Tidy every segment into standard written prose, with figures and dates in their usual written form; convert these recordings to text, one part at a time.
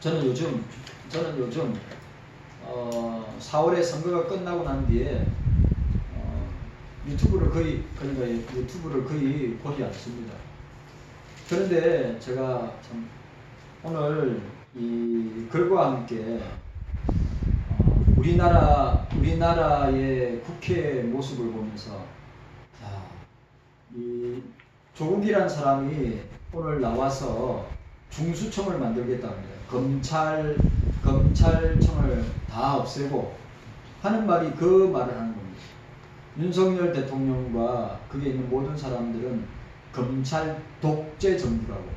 저는 요즘 4월에 선거가 끝나고 난 뒤에 유튜브를 거의 보지 않습니다. 그런데 제가 참 오늘 이 글과 함께 우리나라의 국회 모습을 보면서 이 조국이란 사람이 오늘 나와서 중수청을 만들겠다 합니다. 검찰청을 다 없애고 하는 말이 그 말을 하는 겁니다. 윤석열 대통령과 거기에 있는 모든 사람들은 검찰 독재 정부라고.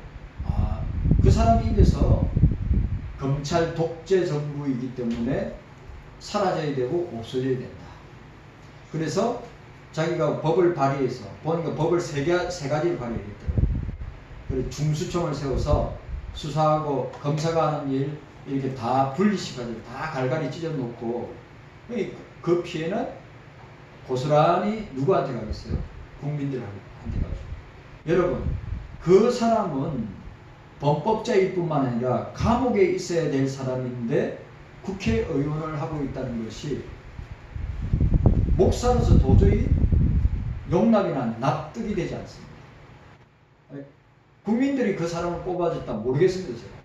그 사람 입에서 검찰 독재 정부이기 때문에 사라져야 되고 없어져야 된다. 그래서 자기가 법을 발의해서 보니까 법을 세 가지를 발의했더라고요. 그래서 중수청을 세워서 수사하고 검사가 하는 일 이렇게 다 분리시켜가지고 다 갈갈이 찢어놓고 그 피해는 고스란히 누구한테 가겠어요? 국민들한테 가죠. 여러분, 그 사람은 범법자일 뿐만 아니라 감옥에 있어야 될 사람인데 국회의원을 하고 있다는 것이 목사로서 도저히 용납이나 납득이 되지 않습니다. 국민들이 그 사람을 뽑아줬다 모르겠습니다, 제가.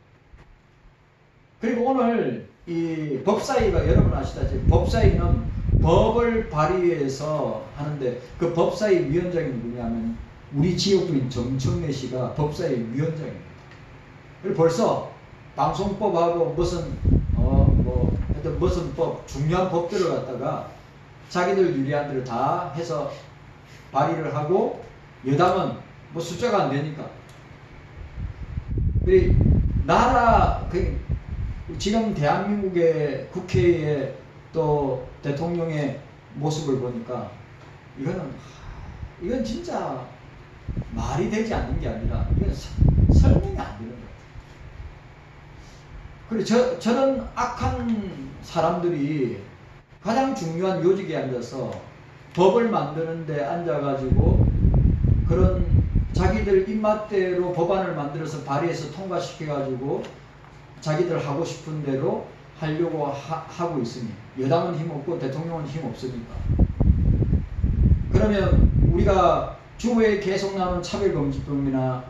그리고 오늘 이 법사위가 여러분 아시다시피 법사위는 법을 발의해서 하는데 그 법사위 위원장이 누구냐면 우리 지역구인 정청래 씨가 법사위 위원장입니다. 그리고 벌써 방송법하고 무슨 무슨 법 중요한 법들을 갖다가 자기들 유리한 대로 다 해서 발의를 하고 여당은 뭐 숫자가 안 되니까 지금 대한민국의 국회의 또 대통령의 모습을 보니까 이건 진짜 말이 되지 않는 게 아니라 이건 설명이 안 되는 것 같아요. 그리고 저런 악한 사람들이 가장 중요한 요직에 앉아서 법을 만드는데 앉아가지고 그런 자기들 입맛대로 법안을 만들어서 발의해서 통과시켜가지고 자기들 하고 싶은 대로 하려고 하고 있으니 여당은 힘없고 대통령은 힘없으니까. 그러면 우리가 주부에 계속 나오는 차별금지법이나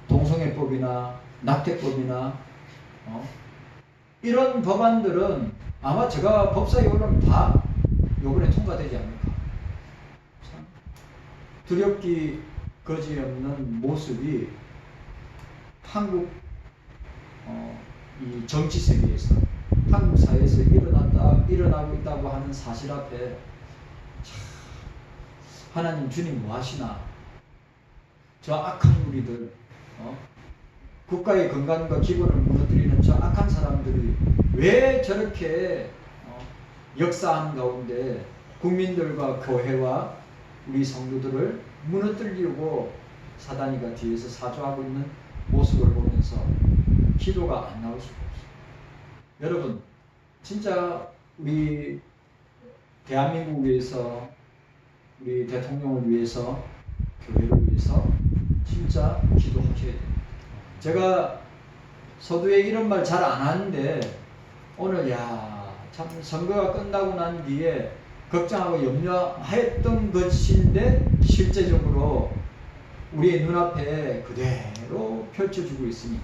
동성애법이나 낙태법이나 이런 법안들은 아마 제가 법사위에 올라오면 다 요번에 통과되지 않을까. 참 두렵기 거지없는 모습이 한국 이 정치 세계에서 한국 사회에서 일어나고 있다고 하는 사실 앞에 하나님 주님 뭐 하시나. 저 악한 우리들 국가의 건강과 기본을 무너뜨리는 저 악한 사람들이 왜 저렇게 역사하는 가운데 국민들과 교회와 우리 성도들을 무너뜨리려고 사단이가 뒤에서 사주하고 있는 모습을 보면서 기도가 안 나올 수가 없어요. 여러분, 진짜 우리 대한민국을 위해서, 우리 대통령을 위해서, 교회를 위해서 진짜 기도하셔야 돼요. 제가 서두에 이런 말 잘 안 하는데 오늘 참 선거가 끝나고 난 뒤에 걱정하고 염려했던 것인데 실제적으로 우리의 눈앞에 그대로 펼쳐지고 있으니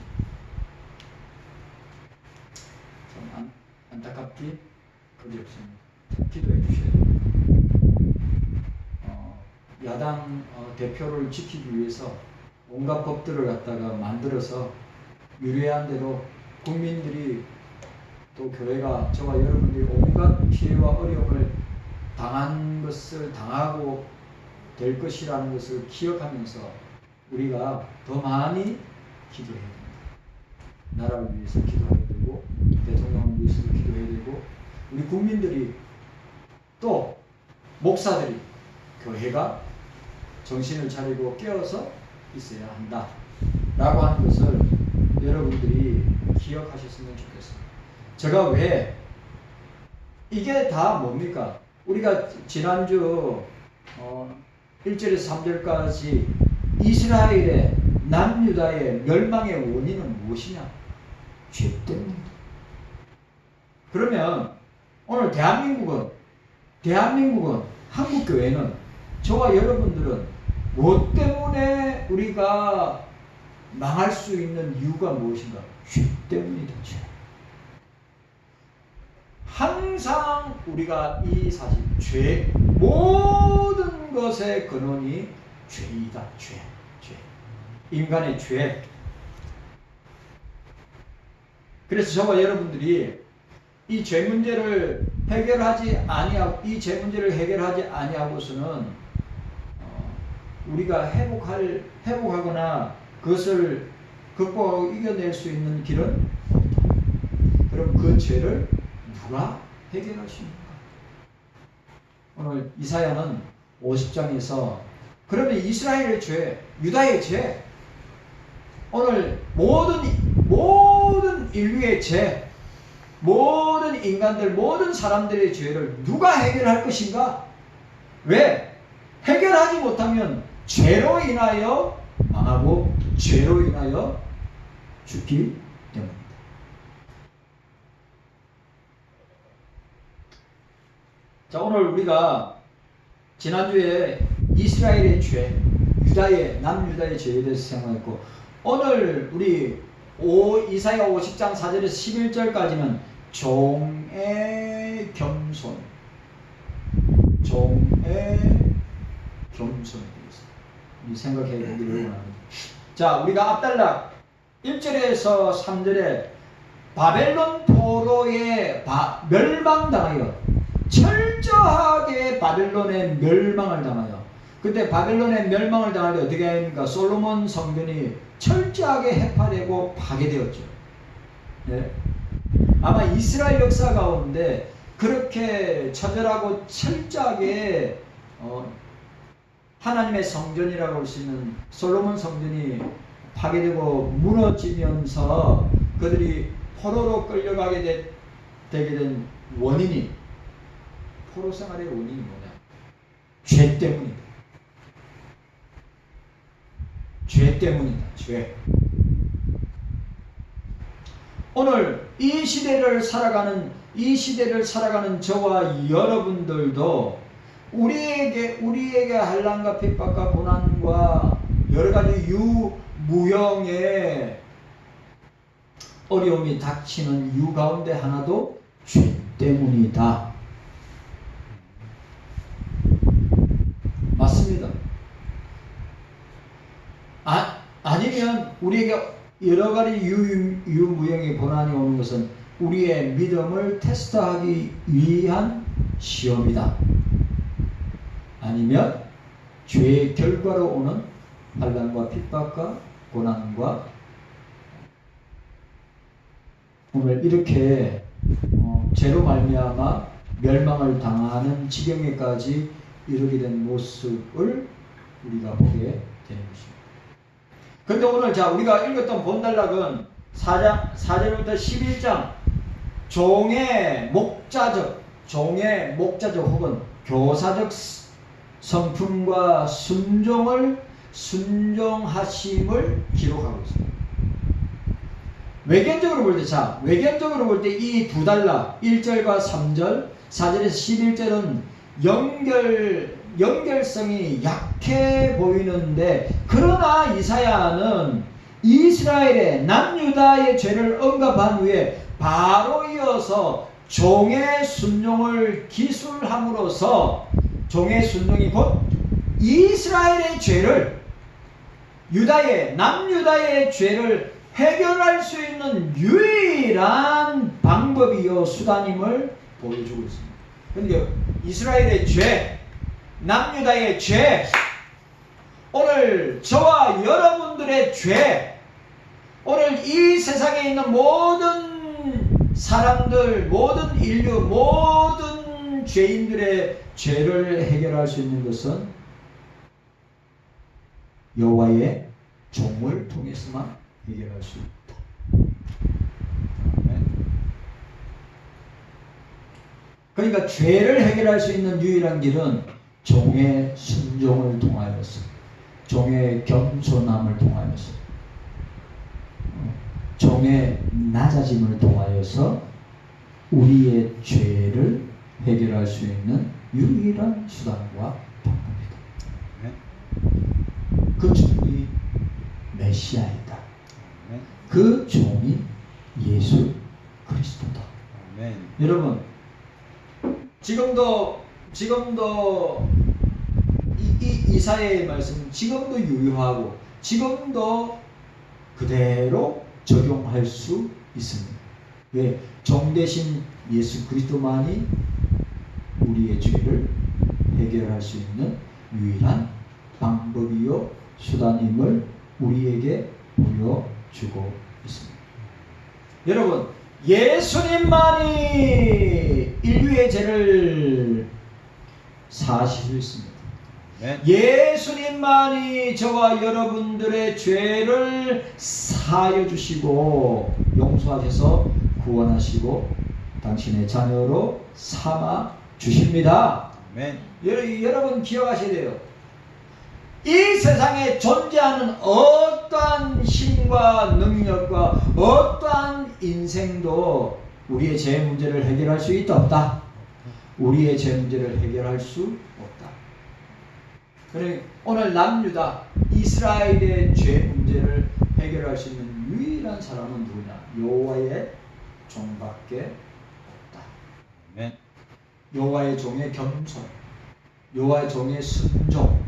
참 안타깝기 그지없습니다. 기도해 주셔야 됩니다. 야당 대표를 지키기 위해서 온갖 법들을 갖다가 만들어서 유리한 대로 국민들이 또 교회가 저와 여러분들이 온갖 피해와 어려움을 당하고 될 것이라는 것을 기억하면서 우리가 더 많이 기도해야 됩니다. 나라를 위해서 기도해야 되고 대통령을 위해서도 기도해야 되고 우리 국민들이 또 목사들이 교회가 정신을 차리고 깨어서 있어야 한다 라고 하는 것을 여러분들이 기억하셨으면 좋겠습니다. 제가 왜 이게 다 뭡니까? 우리가 지난주 1절에서 3절까지 이스라엘의 남유다의 멸망의 원인은 무엇이냐? 죄 때문입니다. 그러면 오늘 대한민국은 한국교회는 저와 여러분들은 무엇 때문에 우리가 망할 수 있는 이유가 무엇인가? 죄 때문이다. 죄. 항상 우리가 이 사실 죄, 모든 것의 근원이 죄이다. 죄. 인간의 죄. 그래서 저와 여러분들이 이 죄 문제를 해결하지 아니하고서는 우리가 회복하거나 그것을 극복하고 이겨낼 수 있는 길은 없다. 그럼 그 죄를 누가 해결할 수 있는가? 오늘 이사야는 50장에서 그러면 이스라엘의 죄, 유다의 죄, 오늘 모든 인류의 죄, 모든 인간들, 모든 사람들의 죄를 누가 해결할 것인가? 왜? 해결하지 못하면 죄로 인하여 망하고 죄로 인하여 죽기 때문입니다. 자, 오늘 우리가 지난주에 이스라엘의 죄, 남유다의 죄에 대해서 생각했고, 오늘 우리 이사야 50장 4절에서 11절까지는 종의 겸손, 우리 생각해 보기를 원합니다. 자, 우리가 앞달락 1절에서 3절에 바벨론 포로에 멸망당하여, 철저하게 바벨론에 멸망을 당하여, 그때 바벨론에 멸망을 당할 때 어떻게 합니까? 솔로몬 성전이 철저하게 해파되고 파괴되었죠. 네? 아마 이스라엘 역사 가운데 그렇게 처절하고 철저하게 하나님의 성전이라고 할 수 있는 솔로몬 성전이 파괴되고 무너지면서 그들이 포로로 끌려가게 되게 된 원인이, 포로 생활의 원인이 뭐냐? 죄 때문이다. 죄 때문이다. 죄. 오늘 이 시대를 살아가는 저와 여러분들도 우리에게 한란과 핍박과 고난과 여러 가지 무형의 어려움이 닥치는 이유 가운데 하나도 죄 때문이다. 맞습니다. 아니면 우리에게 여러 가지 유무형의 고난이 오는 것은 우리의 믿음을 테스트하기 위한 시험이다. 아니면 죄의 결과로 오는 환난과 핍박과 고난과, 오늘 이렇게 죄로 말미암아 멸망을 당하는 지경에까지 이르게 된 모습을 우리가 보게 되는 것입니다. 그런데 오늘 우리가 읽었던 본달락은 4절부터 11장 종의 목자적 혹은 교사적 성품과 순종하심을 기록하고 있습니다. 외견적으로 볼 때 이 두 달락 1절과 3절, 4절에서 11절은 연결성이 약해 보이는데, 그러나 이사야는 이스라엘의 남유다의 죄를 언급한 후에 바로 이어서 종의 순종을 기술함으로써, 종의 순종이 곧 이스라엘의 죄를, 남유다의 죄를 해결할 수 있는 유일한 방법이요 수단임을 보여주고 있습니다. 그러니까 이스라엘의 죄, 남유다의 죄, 오늘 저와 여러분들의 죄, 오늘 이 세상에 있는 모든 사람들, 모든 인류, 모든 죄인들의 죄를 해결할 수 있는 것은 여호와의 종을 통해서만 해결할 수 있다. 그러니까 죄를 해결할 수 있는 유일한 길은 종의 순종을 통하여서, 종의 겸손함을 통하여서. 종의 낮아짐을 통하여서 우리의 죄를 해결할 수 있는 유일한 수단과 방법이다. 그 종이 메시아이다. 그 종이 예수 그리스도다. 여러분, 지금도 이사야의 말씀 지금도 유효하고 지금도 그대로 적용할 수 있습니다. 왜? 종 대신 예수 그리스도만이 우리의 죄를 해결할 수 있는 유일한 방법이요 수단임을 우리에게 보여주고 있습니다. 여러분, 예수님만이 인류의 죄를 사실 수 있습니다. 예수님만이 저와 여러분들의 죄를 사하여 주시고 용서하셔서 구원하시고 당신의 자녀로 삼아 주십니다. 여러분 기억하셔야 돼요. 이 세상에 존재하는 어떠한 힘과 능력과 어떠한 인생도 우리의 죄 문제를 해결할 수 있다 없다? 우리의 죄 문제를 해결할 수 없다. 그러니 오늘 남유다 이스라엘의 죄 문제를 해결할 수 있는 유일한 사람은 누구냐? 여호와의 종밖에 없다. 여호와의 종의 겸손, 여호와의 종의 순종,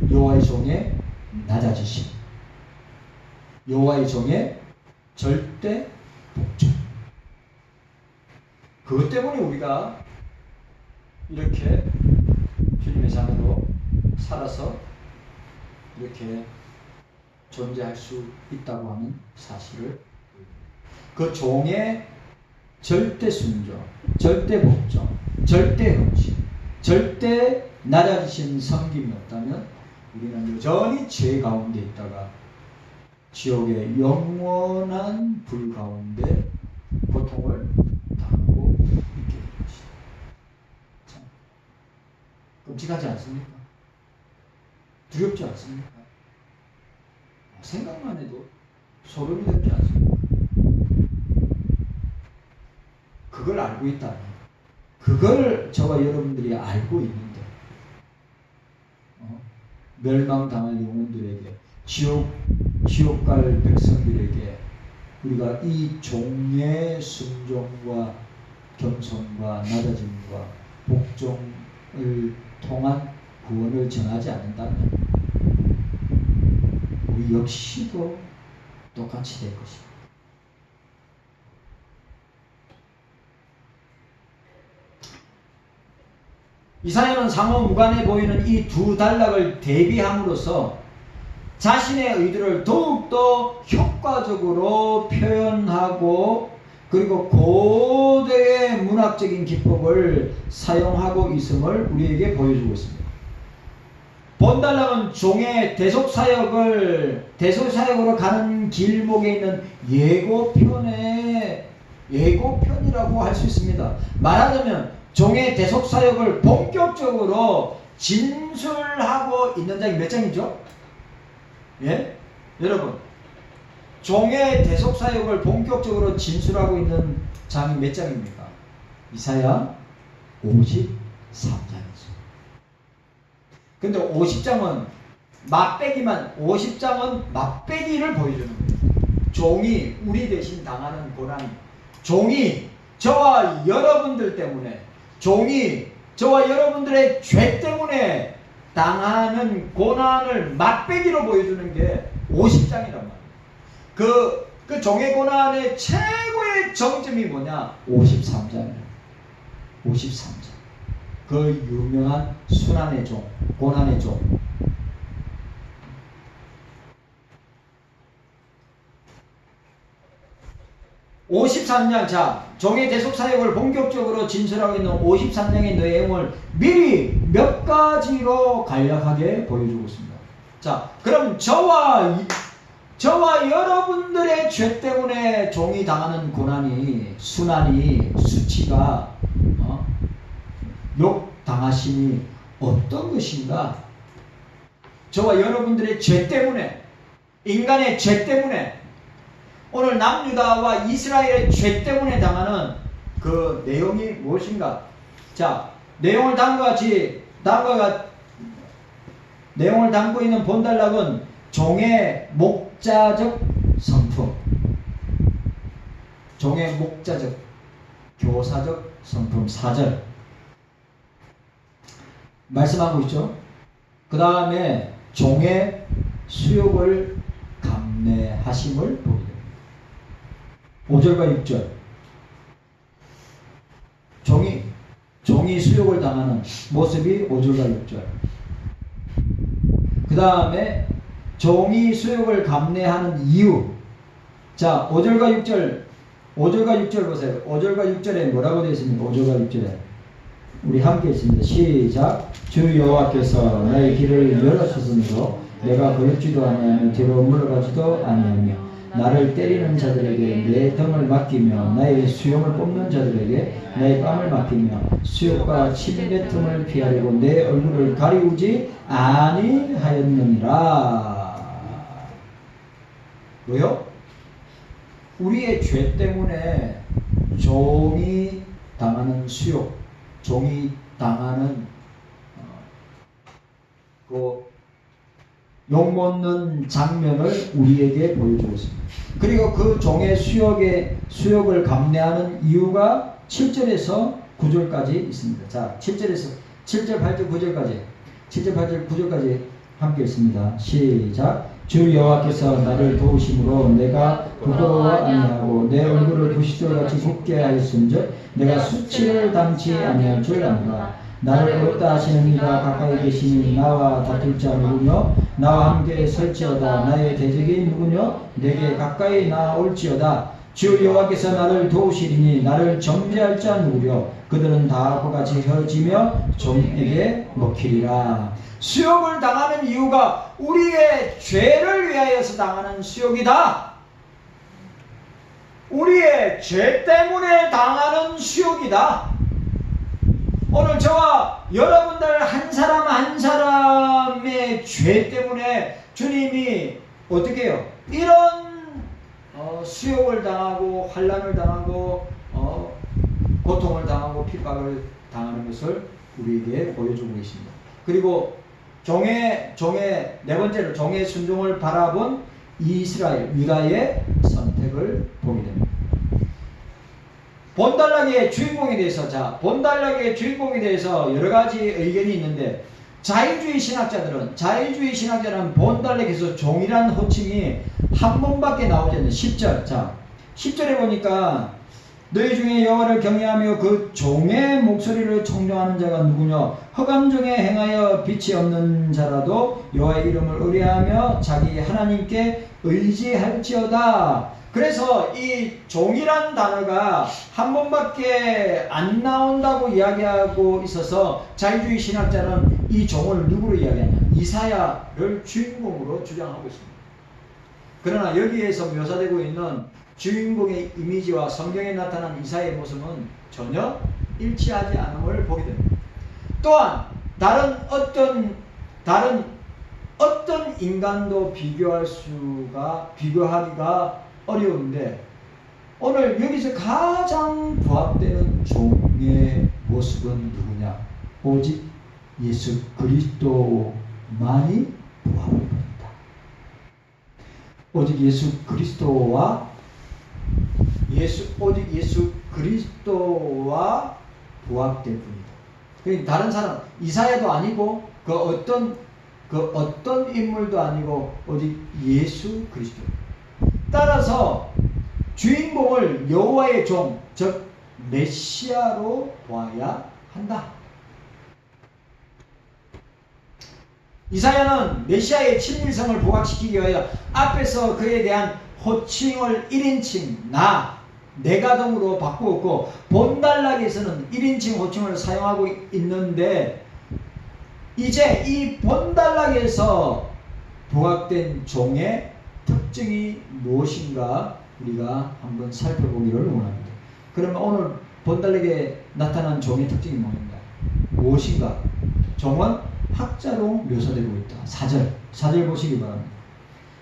여호와의 종의 낮아지심, 여호와의 종의 절대 복종. 그것 때문에 우리가 이렇게 주님의 자녀로 살아서 이렇게 존재할 수 있다고 하는 사실을, 그 종의 절대 순종, 절대 복종, 절대 헌신, 절대 낮아지신 섬김이 없다면 우리는 여전히 죄 가운데 있다가 지옥의 영원한 불 가운데 고통을 당하고 있게 될 것이다. 참 끔찍하지 않습니까? 두렵지 않습니까? 생각만 해도 소름이 돋지 않습니까? 그걸 알고 있다면, 그걸 저와 여러분들이 알고 있는데 멸망당할 영혼들에게, 지옥 갈 백성들에게 우리가 이 종의 순종과 겸손과 낮아짐과 복종을 통한 구원을 전하지 않는다면 우리 역시도 똑같이 될 것입니다. 이사야는 상호 무관해 보이는 이 두 단락을 대비함으로써 자신의 의도를 더욱더 효과적으로 표현하고 그리고 고대의 문학적인 기법을 사용하고 있음을 우리에게 보여주고 있습니다. 본단락은 종의 대속사역으로 가는 길목에 있는 예고편이라고 할 수 있습니다. 말하자면 종의 대속사역을 본격적으로 진술하고 있는 장이 몇 장이죠? 예? 여러분, 종의 대속사역을 본격적으로 진술하고 있는 장이 몇 장입니까? 이사야 53장이죠. 근데 50장은 맛배기를 보여주는 거예요. 종이 우리 대신 당하는 고난, 종이 저와 여러분들 때문에, 종이 저와 여러분들의 죄 때문에 당하는 고난을 맛배기로 보여주는 게 50장이란 말이에요. 그 종의 고난의 최고의 정점이 뭐냐? 53장이에요. 53장. 그 유명한 순환의 종, 고난의 종. 자, 종의 대속사역을 본격적으로 진술하고 있는 53장의 내용을 미리 몇 가지로 간략하게 보여주고 있습니다. 자, 그럼 저와 여러분들의 죄 때문에 종이 당하는 고난이, 순환이, 수치가, 욕당하심이 어떤 것인가? 저와 여러분들의 죄 때문에, 인간의 죄 때문에 오늘 남유다와 이스라엘의 죄 때문에 당하는 그 내용이 무엇인가? 자, 내용을 내용을 담고 있는 본달락은 종의 목자적 성품, 종의 목자적 교사적 성품 4절 말씀하고 있죠. 그 다음에 종의 수욕을 감내하심을 보게 됩니다. 5절과 6절 종이 수욕을 당하는 모습이 5절과 6절. 그 다음에 종이 수욕을 감내하는 이유. 자, 5절과 6절 보세요. 5절과 6절에 뭐라고 되어 있습니까? 5절과 6절에 우리 함께 있습니다. 시작. 주 여호와께서 나의 길을 열어주심으로 내가 거역지도 아니하며 뒤로 물러가지도 아니하며 나를 때리는 자들에게 내 등을 맡기며 나의 수염을 뽑는 자들에게 나의 뺨을 맡기며 수욕과 침뱉음을 피하려고 내 얼굴을 가리우지 아니하였느니라. 왜요? 우리의 죄 때문에 종이 당하는 수욕, 종이 당하는 욕먹는 장면을 우리에게 보여주고 있습니다. 그리고 그 종의 수욕을 감내하는 이유가 7절에서 9절까지 있습니다. 자, 7절, 8절, 9절까지 7절, 8절, 9절까지 함께 있습니다. 시작. 주 여호와께서 나를 도우심으로 내가 부끄러워 아니하고 내 얼굴을 부시돌같이 굽게 하였은즉 내가 수치를 당치 아니할 줄 아노라. 나를 어렵다 하시는 이가 가까이 계시니 나와 다툴 자 누구며 나와 함께 설지어다. 나의 대적이 누구며 내게 가까이 나올지어다. 주 여호와께서 나를 도우시리니 나를 정죄할 자 누구려. 그들은 다 그같이 혀지며 종에게 먹히리라. 수욕을 당하는 이유가 우리의 죄를 위하여서 당하는 수욕이다. 우리의 죄 때문에 당하는 수욕이다. 오늘 저와 여러분들 한 사람 한 사람의 죄 때문에 주님이 어떻게 해요? 이런 수욕을 당하고 환난을 당하고 고통을 당하고 핍박을 당하는 것을 우리에게 보여주고 계십니다. 그리고 네 번째로 종의 순종을 바라본 이스라엘 유다의 선택을 보게 됩니다. 본달락의 주인공에 대해서 여러 가지 의견이 있는데 자유주의 신학자는 본달락에서 종이란 호칭이 한 번밖에 나오지 않는 10절. 자, 10절에 보니까 너희 중에 여호와를 경외하며 그 종의 목소리를 청종하는 자가 누구냐? 허감 중에 행하여 빛이 없는 자라도 여호와의 이름을 의뢰하며 자기 하나님께 의지할지어다. 그래서 이 종이란 단어가 한 번밖에 안 나온다고 이야기하고 있어서 자유주의 신학자는 이 종을 누구로 이야기하냐? 이사야를 주인공으로 주장하고 있습니다. 그러나 여기에서 묘사되고 있는 주인공의 이미지와 성경에 나타난 이사야의 모습은 전혀 일치하지 않음을 보게 됩니다. 또한 다른 어떤 인간도 비교하기가 어려운데 오늘 여기서 가장 부합되는 종의 모습은 누구냐? 오직 예수 그리스도만이 부합을 합니다. 오직 예수 그리스도와 부합될 뿐이다. 그러니까 다른 사람 이사야도 아니고 그 어떤 인물도 아니고 오직 예수 그리스도. 따라서 주인공을 여호와의 종, 즉 메시아로 보아야 한다. 이사야는 메시아의 친밀성을 부각시키기 위하여 앞에서 그에 대한 호칭을 1인칭 내가 등으로 바꾸었고 본달락에서는 1인칭 호칭을 사용하고 있는데 이제 이 본달락에서 부각된 종의 특징이 무엇인가 우리가 한번 살펴보기를 원합니다. 그러면 오늘 본달락에 나타난 종의 특징이 무엇인가? 종은 학자로 묘사되고 있다. 4절 보시기 바랍니다.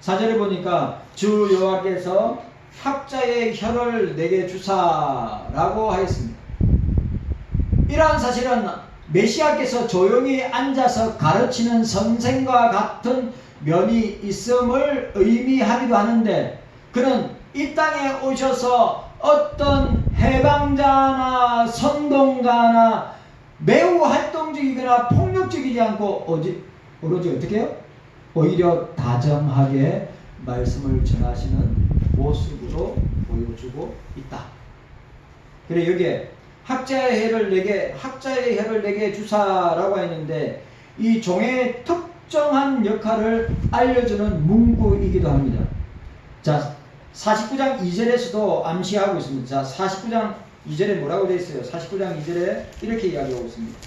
4절에 보니까 주 여호와께서 학자의 혀를 내게 주사라고 하였습니다. 이러한 사실은 메시아께서 조용히 앉아서 가르치는 선생과 같은 면이 있음을 의미하기도 하는데, 그는 이 땅에 오셔서 어떤 해방자나 선동가나 매우 활동적이거나 폭력적이지 않고 오로지 어떻게 해요? 오히려 다정하게 말씀을 전하시는 모습으로 보여주고 있다. 그래, 여기에 학자의 혀를 내게 주사라고 했는데, 이 종의 특정한 역할을 알려주는 문구이기도 합니다. 자, 49장 2절에서도 암시하고 있습니다. 자, 49장 2절에 뭐라고 되어 있어요? 49장 2절에 이렇게 이야기하고 있습니다.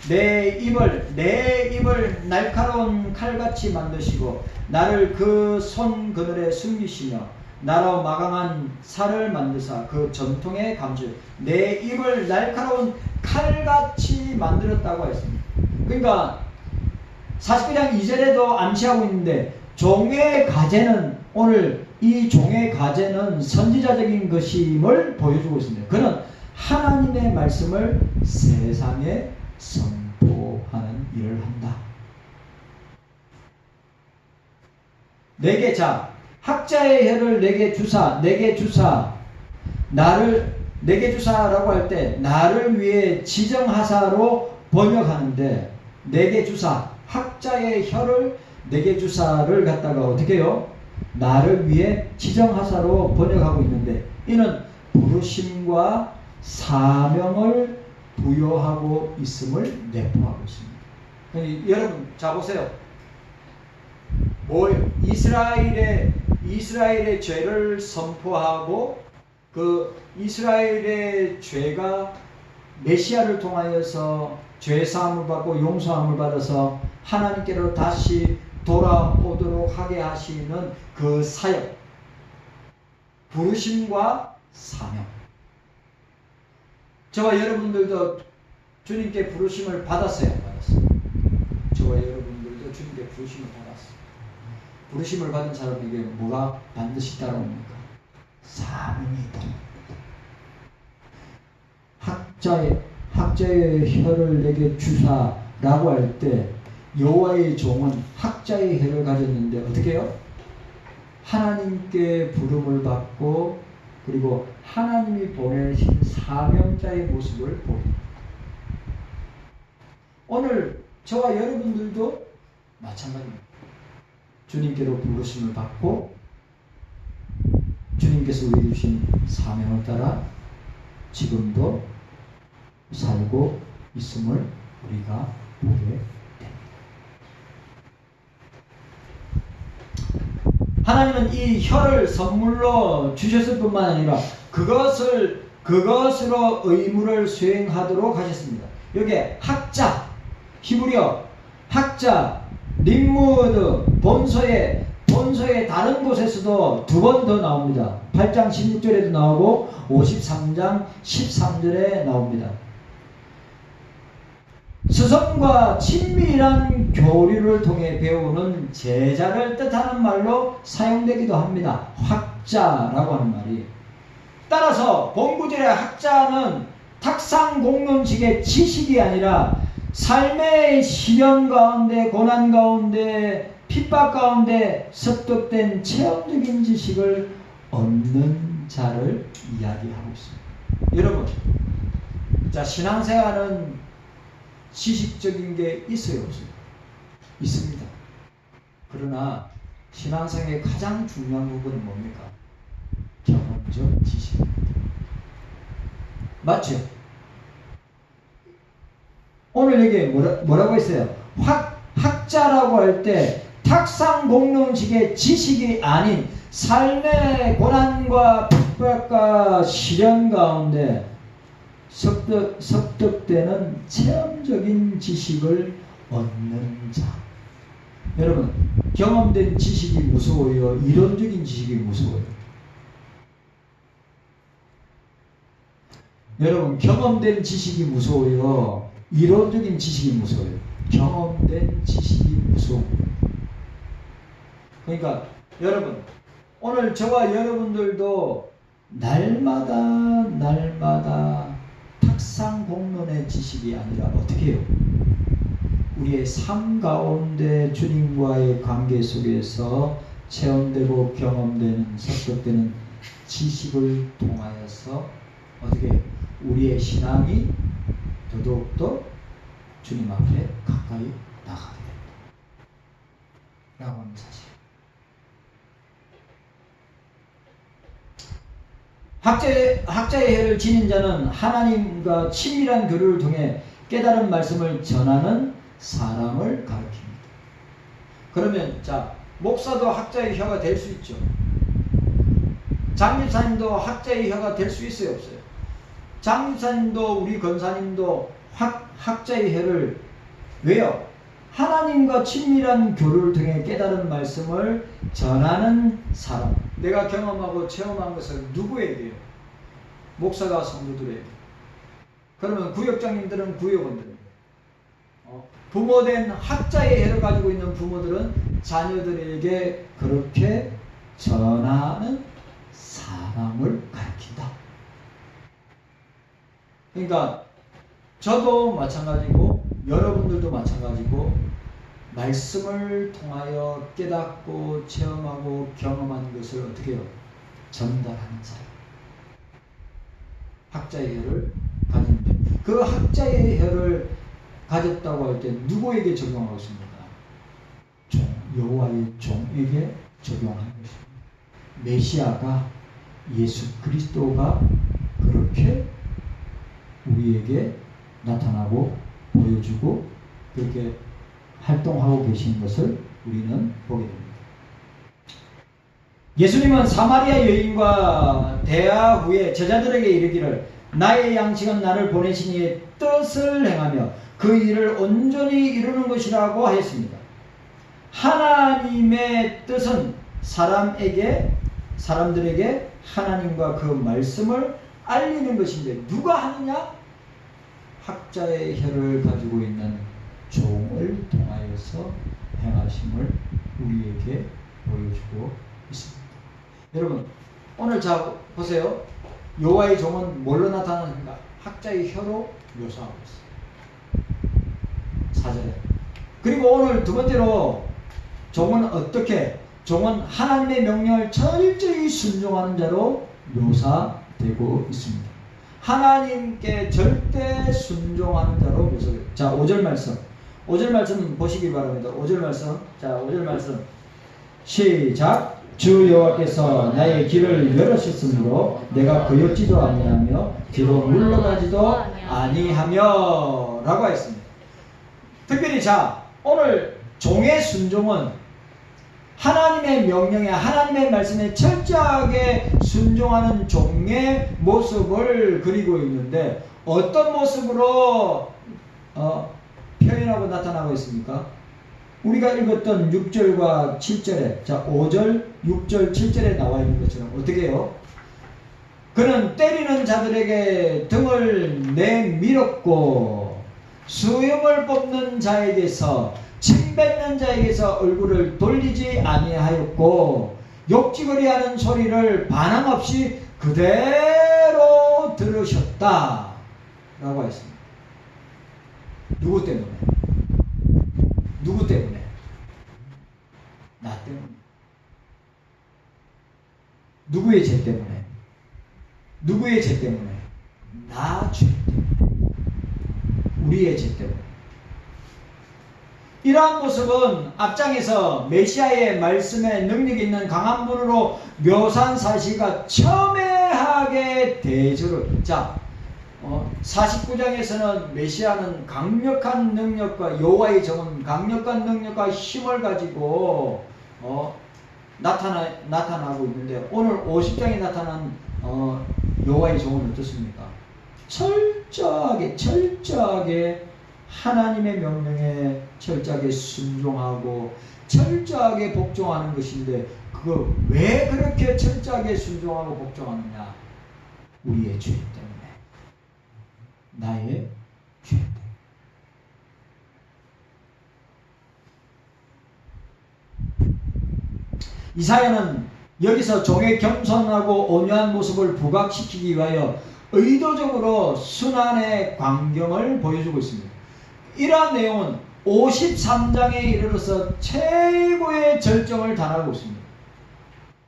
내 입을 날카로운 칼같이 만드시고 나를 그 손 그늘에 숨기시며 나로 마강한 살을 만드사 그 전통에 감출. 내 입을 날카로운 칼같이 만들었다고 했습니다. 그러니까 49장 2절에도 암시하고 있는데, 종의 가제는, 오늘 이 종의 가제는 선지자적인 것임을 보여주고 있습니다. 그는 하나님의 말씀을 세상에 선포하는 일을 한다. 학자의 혀를 내게 주사, 내게 주사라고 할 때 나를 위해 지정하사로 번역하는데, 내게 주사, 학자의 혀를 내게 주사를 갖다가 어떻게 해요? 나를 위해 지정하사로 번역하고 있는데, 이는 부르심과 사명을 부여하고 있음을 내포하고 있습니다. 여러분, 자 보세요. 이스라엘의 죄를 선포하고, 그 이스라엘의 죄가 메시아를 통하여서 죄사함을 받고 용서함을 받아서 하나님께로 다시 돌아오도록 하게 하시는 그 사역, 부르심과 사명. 저와 여러분들도 주님께 부르심을 받았어요? 받았어요. 저와 여러분들도 주님께 부르심을 받았어요. 부르심을 받은 사람에게 뭐가 반드시 따라옵니까? 사명이 따라옵니다. 학자의 혀를 내게 주사라고 할 때, 여호와의 종은 학자의 혀를 가졌는데 어떻게 해요? 하나님께 부름을 받고, 그리고 하나님이 보내신 사명자의 모습을 보입니다. 오늘 저와 여러분들도 마찬가지입니다. 주님께로 부르심을 받고 주님께서 우리에게 주신 사명을 따라 지금도 살고 있음을 우리가 보게 됩니다. 하나님은 이 혀를 선물로 주셨을 뿐만 아니라 그것으로 의무를 수행하도록 하셨습니다. 여기에 학자, 히브리어 학자, 림무드, 본서에 다른 곳에서도 두 번 더 나옵니다. 8장 16절에도 나오고 53장 13절에 나옵니다. 스승과 친밀한 교류를 통해 배우는 제자를 뜻하는 말로 사용되기도 합니다. 학자라고 하는 말이. 따라서 본구절의 학자는 탁상공론식의 지식이 아니라 삶의 시련 가운데, 고난 가운데, 핍박 가운데 습득된 체험적인 지식을 얻는 자를 이야기하고 있습니다. 여러분, 자, 신앙생활은 지식적인 게 있어요, 없어요? 있습니다. 그러나 신앙생활의 가장 중요한 부분은 뭡니까? 경험적 지식입니다. 맞죠? 오늘 여기 뭐라고 했어요? 학자라고 할 때 탁상공론식의 지식이 아닌 삶의 고난과 핍박과 시련 가운데 습득되는 체험적인 지식을 얻는 자. 여러분, 경험된 지식이 무서워요? 이론적인 지식이 무서워요? 여러분, 경험된 지식이 무서워요? 이론적인 지식이 무서워요? 경험된 지식이 무서워요. 그러니까 여러분, 오늘 저와 여러분들도 날마다 탁상 공론의 지식이 아니라 어떻게 해요? 우리의 삶 가운데 주님과의 관계 속에서 체험되고 경험되는 습득되는 지식을 통하여서 어떻게 우리의 신앙이 더더욱더 주님 앞에 가까이 나가게 됩니다. 라고 하는 사실. 학자의 혀를 지닌 자는 하나님과 친밀한 교류를 통해 깨달은 말씀을 전하는 사람을 가리킵니다. 그러면 자, 목사도 학자의 혀가 될 수 있죠. 장유사님도 학자의 혀가 될 수 있어요, 없어요? 장유사님도 우리 권사님도 학자의 혀를 왜요? 하나님과 친밀한 교류를 통해 깨달은 말씀을 전하는 사람. 내가 경험하고 체험한 것을 누구에게요? 목사가 성도들에게. 그러면 구역장님들은 구역원들에게. 부모된 학자의 혀를 가지고 있는 부모들은 자녀들에게 그렇게 전하는 사람을 가리킨다. 그러니까 저도 마찬가지고 여러분들도 마찬가지고 말씀을 통하여 깨닫고 체험하고 경험한 것을 어떻게 해요? 전달하는 사람. 학자의 혀를 가진 편. 그 학자의 혀를 가졌다고 할 때 누구에게 적용하고 있습니까? 여호와의 종에게 적용하는 것입니다. 메시아가 예수 그리스도가 그렇게 우리에게 나타나고 보여주고 그렇게 활동하고 계신 것을 우리는 보게 됩니다. 예수님은 사마리아 여인과 대화 후에 제자들에게 이르기를 나의 양식은 나를 보내신 이의 뜻을 행하며 그 일을 온전히 이루는 것이라고 하였습니다. 하나님의 뜻은 사람들에게 하나님과 그 말씀을 알리는 것인데 누가 하느냐? 학자의 혀를 가지고 있는 종을 통하여서 행하심을 우리에게 보여주고 있습니다. 여러분 오늘 자 보세요. 여호와의 종은 뭘로 나타나는가? 학자의 혀로 묘사하고 있어요. 4절에. 그리고 오늘 두 번째로 종은 어떻게? 종은 하나님의 명령을 철저히 순종하는 자로 묘사되고 있습니다. 하나님께 절대 순종하는 자로 묘사돼요. 자, 5절 말씀. 5절 말씀 보시기 바랍니다. 5절 말씀. 자, 5절 말씀. 시작. 주 여호와께서 나의 길을 열으셨으므로 내가 거역지도 아니하며 뒤로 물러가지도 아니하며 라고 했습니다. 특별히 자, 오늘 종의 순종은 하나님의 명령에 하나님의 말씀에 철저하게 순종하는 종의 모습을 그리고 있는데 어떤 모습으로 표현하고 나타나고 있습니까? 우리가 읽었던 6절과 7절에 자 5절, 6절, 7절에 나와 있는 것처럼 어떻게 해요? 그는 때리는 자들에게 등을 내밀었고 수염을 뽑는 자에게서 침 뱉는 자에게서 얼굴을 돌리지 아니하였고 욕지거리하는 소리를 반항없이 그대로 들으셨다 라고 했습니다. 누구 때문에? 누구 때문에? 나 때문에. 누구의 죄 때문에? 누구의 죄 때문에? 나 죄 때문에. 우리의 죄 때문에. 이러한 모습은 앞장에서 메시아의 말씀에 능력이 있는 강한 분으로 묘사한 사실과 첨예하게 대조를. 자, 49장에서는 메시아는 강력한 능력과 여호와의 종은 강력한 능력과 힘을 가지고 나타나고 있는데 오늘 50장에 나타난 여호와의 종은 어떻습니까? 철저하게 하나님의 명령에 철저하게 순종하고 철저하게 복종하는 것인데 그거 왜 그렇게 철저하게 순종하고 복종하느냐? 우리의 죄 때문에. 나의 죄 때문에. 이사야는 여기서 종의 겸손하고 온유한 모습을 부각시키기 위하여 의도적으로 순환의 광경을 보여주고 있습니다. 이러한 내용은 53장에 이르러서 최고의 절정을 달하고 있습니다.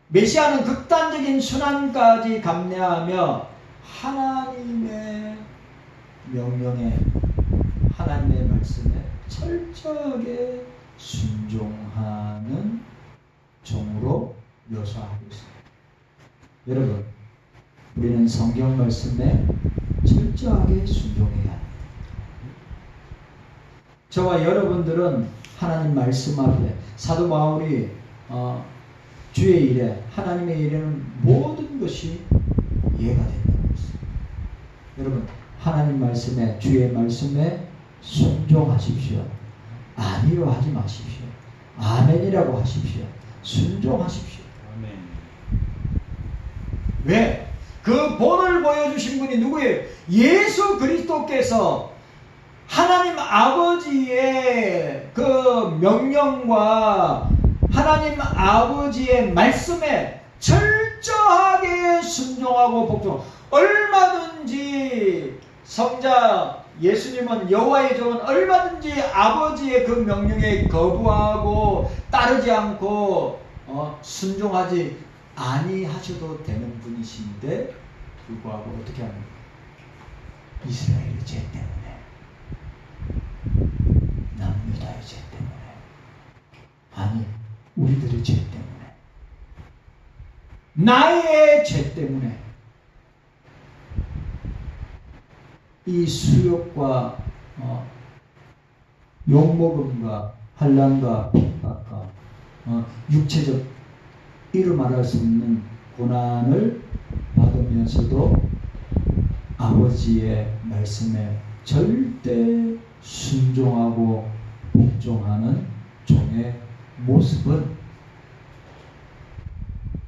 메시아는 극단적인 순환까지 감내하며 하나님의 명령에, 하나님의 말씀에 철저하게 순종하는 종으로 묘사하고 있습니다. 여러분, 우리는 성경 말씀에 철저하게 순종해야 합니다. 저와 여러분들은 하나님 말씀 앞에 사도 바울이 주의 일에, 하나님의 일에는 모든 것이 이해가 된다고 했습니다. 여러분, 하나님 말씀에, 주의 말씀에 순종하십시오. 아니요 하지 마십시오. 아멘이라고 하십시오. 순종하십시오. 아멘. 왜? 그 본을 보여주신 분이 누구예요? 예수 그리스도께서 하나님 아버지의 그 명령과 하나님 아버지의 말씀에 철저하게 순종하고 복종. 얼마든지 성자 예수님은, 여호와의 종은 얼마든지 아버지의 그 명령에 거부하고 따르지 않고 순종하지 아니하셔도 되는 분이신데 불구하고 어떻게 합니까? 이스라엘의 죄 때문에, 남유다의 죄 때문에, 아니 우리들의 죄 때문에, 나의 죄 때문에 이 수욕과 욕먹음과 환난과 핍박과 육체적 이루 말할 수 없는 고난을 받으면서도 아버지의 말씀에 절대 순종하고 복종하는 종의 모습은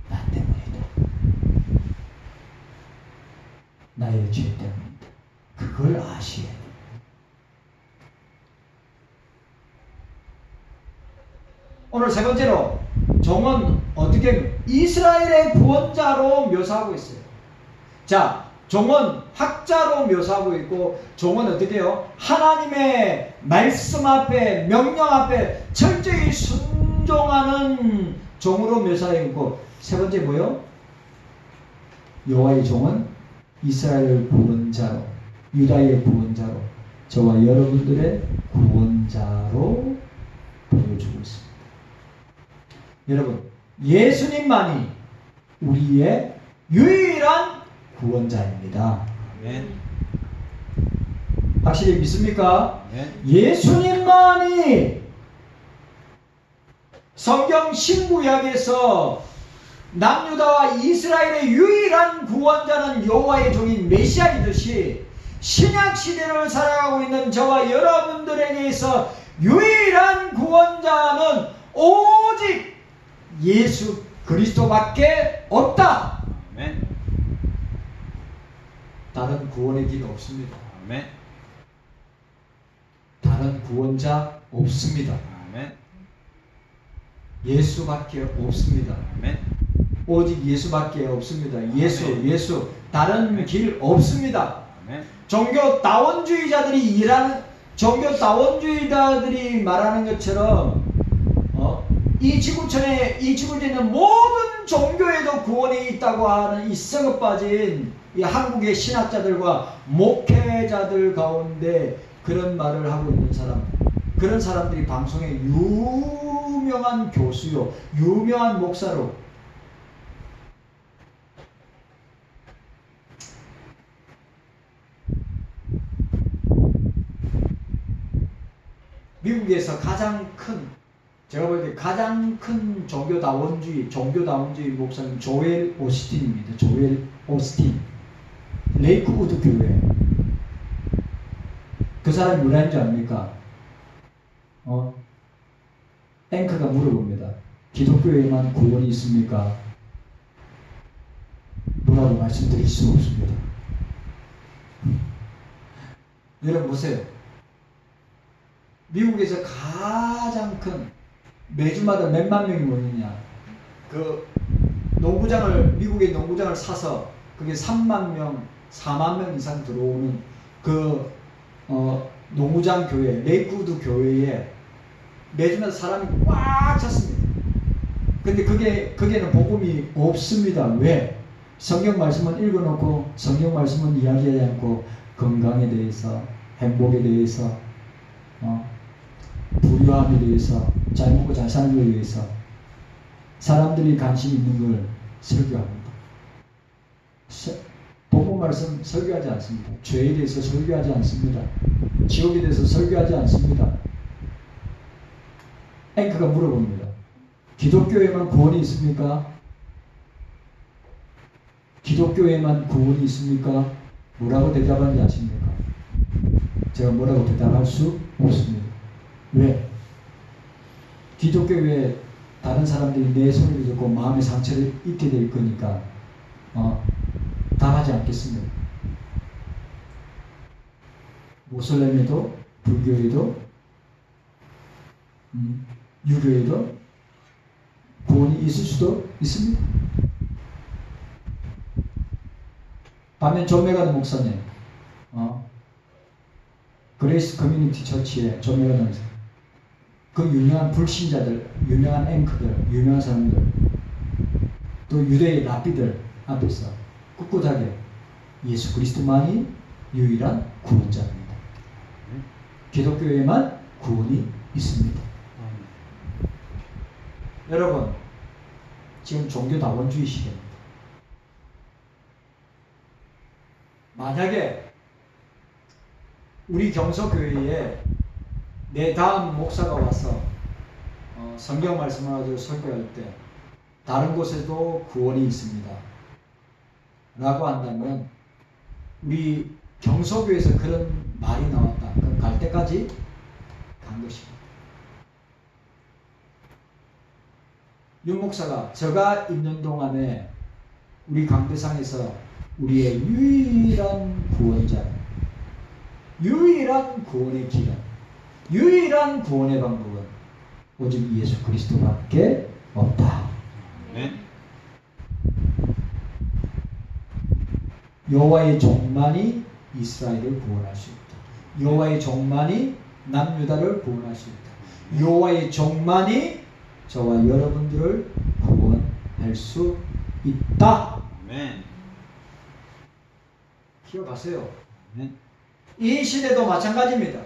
나 때문이다. 나의 죄 때문이다. 그걸 아셔야 돼. 오늘 세 번째로 종은 어떻게 이스라엘의 구원자로 묘사하고 있어요. 자, 종은 학자로 묘사하고 있고, 종은 어떻게 해요? 하나님의 말씀 앞에, 명령 앞에 철저히 순종하는 종으로 묘사하고 있고, 세 번째 뭐요? 여호와의 종은 이스라엘 구원자로, 유다의 구원자로, 저와 여러분들의 구원자로 보여주고 있습니다. 여러분, 예수님만이 우리의 유일한 구원자입니다. 아멘. 확실히 믿습니까? 아멘. 예수님만이 성경 신구약에서 남유다와 이스라엘의 유일한 구원자는 여호와의 종인 메시아이듯이 신약 시대를 살아가고 있는 저와 여러분들에게서 유일한 구원자는 오직 예수 그리스도밖에 없다. 아멘. 다른 구원의 길 없습니다. 아멘. 다른 구원자 없습니다. 아멘. 예수밖에 없습니다. 아멘. 오직 예수밖에 없습니다. 예수, 아멘. 예수. 다른 아멘. 길 없습니다. 아멘. 종교 다원주의자들이 말하는 것처럼 이 지구촌에 있는 모든 종교에도 구원이 있다고 하는 이 썩어 빠진 이 한국의 신학자들과 목회자들 가운데 그런 말을 하고 있는 사람, 그런 사람들이 방송에 유명한 교수요, 유명한 목사로 미국에서 제가 볼 때 가장 큰 종교다원주의 목사님 조엘 오스틴입니다. 조엘 오스틴. 레이크우드 교회. 그 사람이 뭐라는 줄 압니까? 앵커가 물어봅니다. 기독교에만 구원이 있습니까? 뭐라고 말씀드릴 수 없습니다. 여러분 보세요. 미국에서 가장 큰 매주마다 몇만 명이 모이느냐. 그 농구장을 미국의 농구장을 사서 그게 3만 명, 4만 명 이상 들어오는 그 농구장 교회, 레이크우드 교회에 매주마다 사람이 꽉 찼습니다. 근데 그게는 복음이 없습니다. 왜? 성경 말씀은 읽어놓고 성경 말씀은 이야기하지 않고 건강에 대해서, 행복에 대해서, 부유함에 대해서, 잘 먹고 잘 사는 것에 대해서 사람들이 관심 있는 걸 설교합니다. 복음 말씀 설교하지 않습니다. 죄에 대해서 설교하지 않습니다. 지옥에 대해서 설교하지 않습니다. 앵커가 물어봅니다. 기독교에만 구원이 있습니까? 기독교에만 구원이 있습니까? 뭐라고 대답하는지 아십니까? 제가 뭐라고 대답할 수 없습니다. 왜? 기독교에 다른 사람들이 내 소리를 듣고 마음의 상처를 입게 될 거니까 당하지 않겠습니다. 모슬렘에도 불교에도 유교에도 구원이 있을 수도 있습니다. 반면 존메가드 목사님 그레이스 커뮤니티 처치에 존메가드 목사님 그 유명한 불신자들, 유명한 앵커들, 유명한 사람들 또 유대의 랍비들 앞에서 꿋꿋하게 예수 그리스도만이 유일한 구원자입니다. 기독교에만 구원이 있습니다. 여러분 지금 종교다원주의 시대입니다. 만약에 우리 경서교회에 내 다음 목사가 와서 성경 말씀을 가지고 설교할 때 다른 곳에도 구원이 있습니다 라고 한다면 우리 경서교회에서 그런 말이 나왔다. 그럼 갈 때까지 간 것입니다. 윤 목사가 저가 있는 동안에 우리 강대상에서 우리의 유일한 구원자, 유일한 구원의 길은, 유일한 구원의 방법은 오직 예수 그리스도밖에 없다. 네. 여호와의 종만이 이스라엘을 구원할 수 있다. 여호와의 종만이 남유다를 구원할 수 있다. 여호와의 종만이 저와 여러분들을 구원할 수 있다. 아멘. 기억하세요. 아멘. 이 시대도 마찬가지입니다.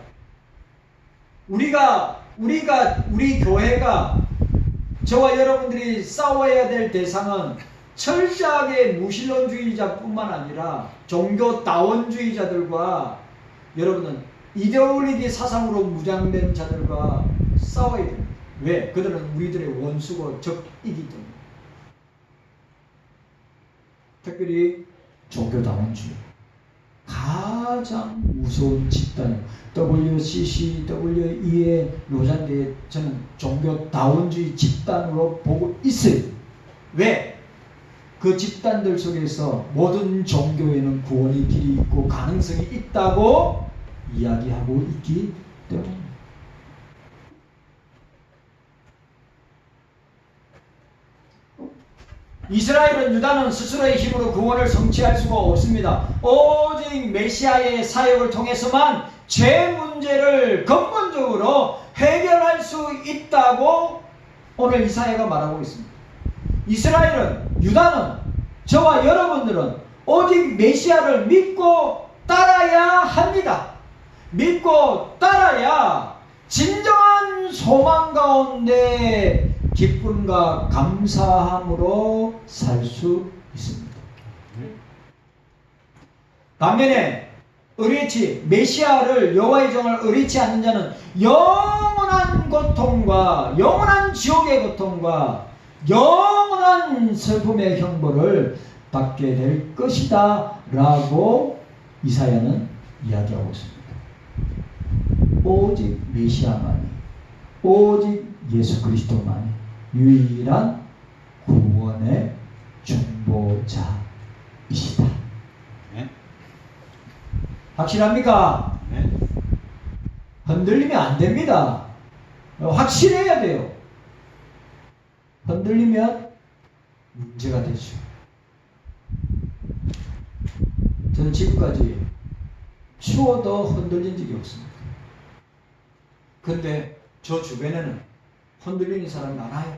우리 교회가 저와 여러분들이 싸워야 될 대상은 철저하게 무신론주의자뿐만 아니라 종교다원주의자들과 여러분은 이데올로기 사상으로 무장된 자들과 싸워야 됩니다. 왜? 그들은 우리들의 원수고 적이기 때문에. 특별히 종교다원주의 가장 무서운 집단 WCCWE의 노장대에 저는 종교다원주의 집단으로 보고 있어요. 왜? 그 집단들 속에서 모든 종교에는 구원의 길이 있고 가능성이 있다고 이야기하고 있기 때문에. 이스라엘은 유다는 스스로의 힘으로 구원을 성취할 수가 없습니다. 오직 메시아의 사역을 통해서만 죄 문제를 근본적으로 해결할 수 있다고 오늘 이사야가 말하고 있습니다. 이스라엘은, 유다는, 저와 여러분들은 오직 메시아를 믿고 따라야 합니다. 믿고 따라야 진정한 소망 가운데 기쁨과 감사함으로 살 수 있습니다. 반면에 메시아를 여호와의 종을 의뢰치 않는 자는 영원한 고통과 영원한 지옥의 고통과 영원한 슬픔의 형벌을 받게 될 것이다 라고 이사야는 이야기하고 있습니다. 오직 메시아만이, 오직 예수 그리스도만이 유일한 구원의 중보자이시다. 네. 확실합니까? 네. 흔들리면 안 됩니다. 확실해야 돼요. 흔들리면 문제가 되죠. 저는 지금까지 추워도 흔들린 적이 없습니다. 근데 저 주변에는 흔들리는 사람이 많아요.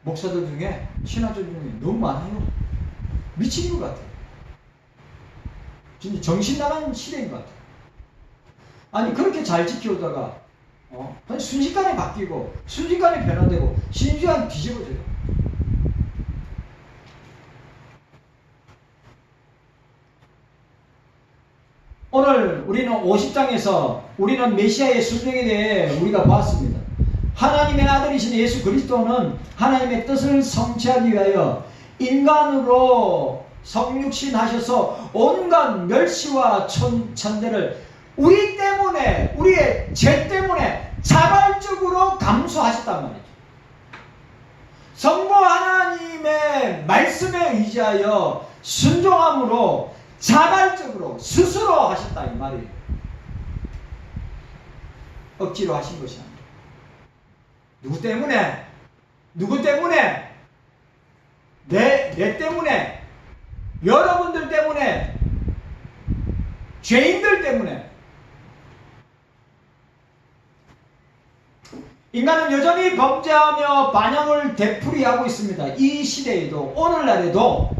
목사들 중에, 신학자 중에 너무 많아요. 미친 것 같아요. 진짜 정신 나간 시대인 것 같아요. 아니, 그렇게 잘 지켜오다가, 순식간에 바뀌고, 순식간에 변화되고, 심지어 뒤집어져요. 오늘 우리는 50장에서 우리는 메시아의 순종에 대해 우리가 봤습니다. 하나님의 아들이신 예수 그리스도는 하나님의 뜻을 성취하기 위하여 인간으로 성육신 하셔서 온갖 멸시와 천대를 우리 때문에, 우리의 죄 때문에 자발적으로 감수하셨단 말이죠. 성부 하나님의 말씀에 의지하여 순종함으로 자발적으로 스스로 하셨다 이 말이에요. 억지로 하신 것이 아니라. 누구 때문에? 누구 때문에? 내 때문에, 여러분들 때문에, 죄인들 때문에. 인간은 여전히 범죄하며 반영을 되풀이하고 있습니다. 이 시대에도, 오늘날에도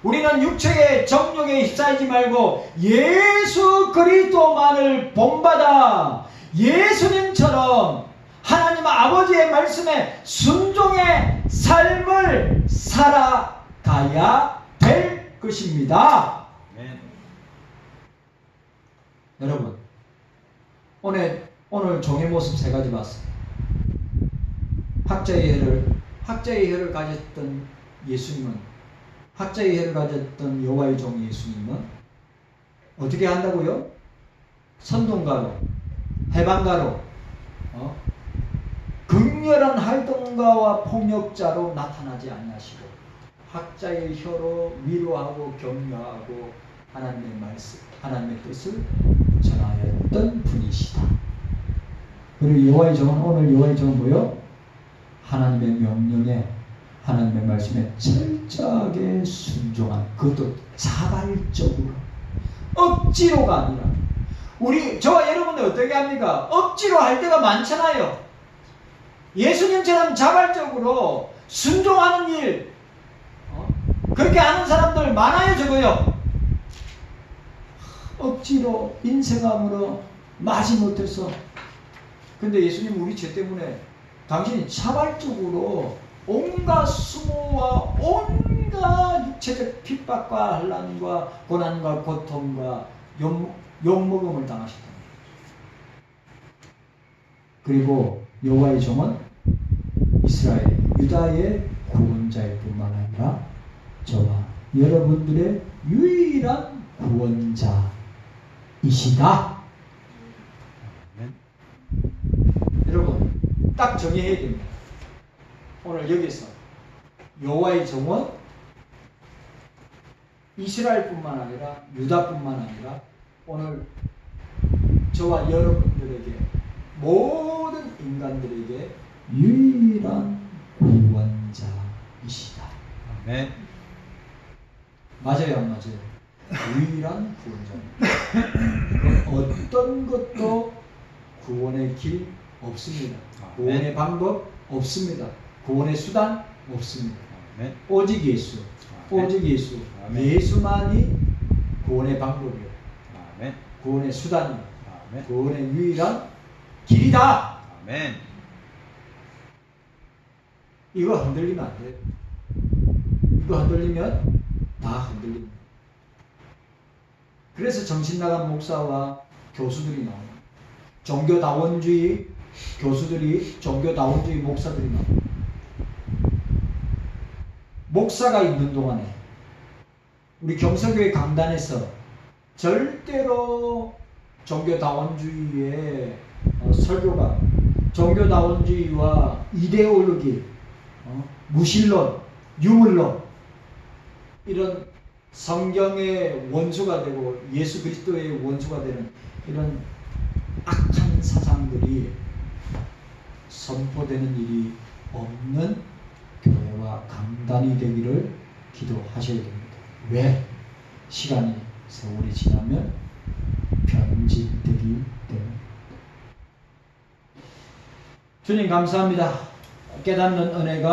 우리는 육체의 정욕에 휩싸이지 말고 예수 그리스도만을 본받아 예수님처럼 하나님 아버지의 말씀에 순종의 삶을 살아가야 될 것입니다. 네. 여러분, 오늘 종의 모습 세 가지 봤어요. 학자의 혀를 가졌던 예수님은, 학자의 혀를 가졌던 여호와의 종 예수님은 어떻게 한다고요? 선동가로, 해방가로, 극렬한 활동가와 폭력자로 나타나지 아니하시고 학자의 혀로 위로하고 격려하고 하나님의 말씀, 하나님의 뜻을 전하였던 분이시다. 그리고 여호와의 종은, 오늘 여호와의 종은 뭐요? 하나님의 명령에, 하나님의 말씀에 철저하게 순종한, 그것도 자발적으로, 억지로가 아니라. 저와 여러분들 어떻게 합니까? 억지로 할 때가 많잖아요. 예수님처럼 자발적으로 순종하는 일, 그렇게 하는 사람들 많아요, 저거요. 억지로, 인생함으로 마지못해서. 근데 예수님 우리 죄 때문에 당신이 자발적으로 온갖 수모와 온갖 육체적 핍박과 환난과 고난과 고통과 욕먹음을 당하셨다. 그리고 여호와의 종은 이스라엘, 유다의 구원자일 뿐만 아니라 저와 여러분들의 유일한 구원자이시다. 여러분, 딱 정의해야 됩니다. 오늘 여기서 여호와의 종은 이스라엘뿐만 아니라 유다뿐만 아니라 오늘 저와 여러분들에게, 모든 인간들에게 유일한 구원자이시다. 아멘. 맞아요, 안 맞아요? 유일한 구원자입니다. 어떤 것도 구원의 길 없습니다. 구원의 방법 없습니다. 구원의 수단 없습니다. 아멘. 오직 예수, 아멘. 오직 예수. 아멘. 예수만이 구원의 방법이에요. 아멘. 구원의 수단이에요. 아멘. 구원의 유일한 길이다. 아멘. 이거 흔들리면 안 돼요. 이거 흔들리면 다 흔들립니다. 그래서 정신나간 목사와 교수들이 나옵니다. 종교다원주의 교수들이, 종교다원주의 목사들이 나옵니다. 목사가 있는 동안에 우리 경서교회 강단에서 절대로 종교다원주의의 설교가, 종교다원주의와 이데올로기, 무신론, 유물론, 이런 성경의 원수가 되고 예수 그리스도의 원수가 되는 이런 악한 사상들이 선포되는 일이 없는 교회와 다 강단이 되기를 기도하셔야 됩니다. 왜? 시간이 세월이 지나면 편집되기 때문에. 주님 감사합니다. 깨닫는 은혜가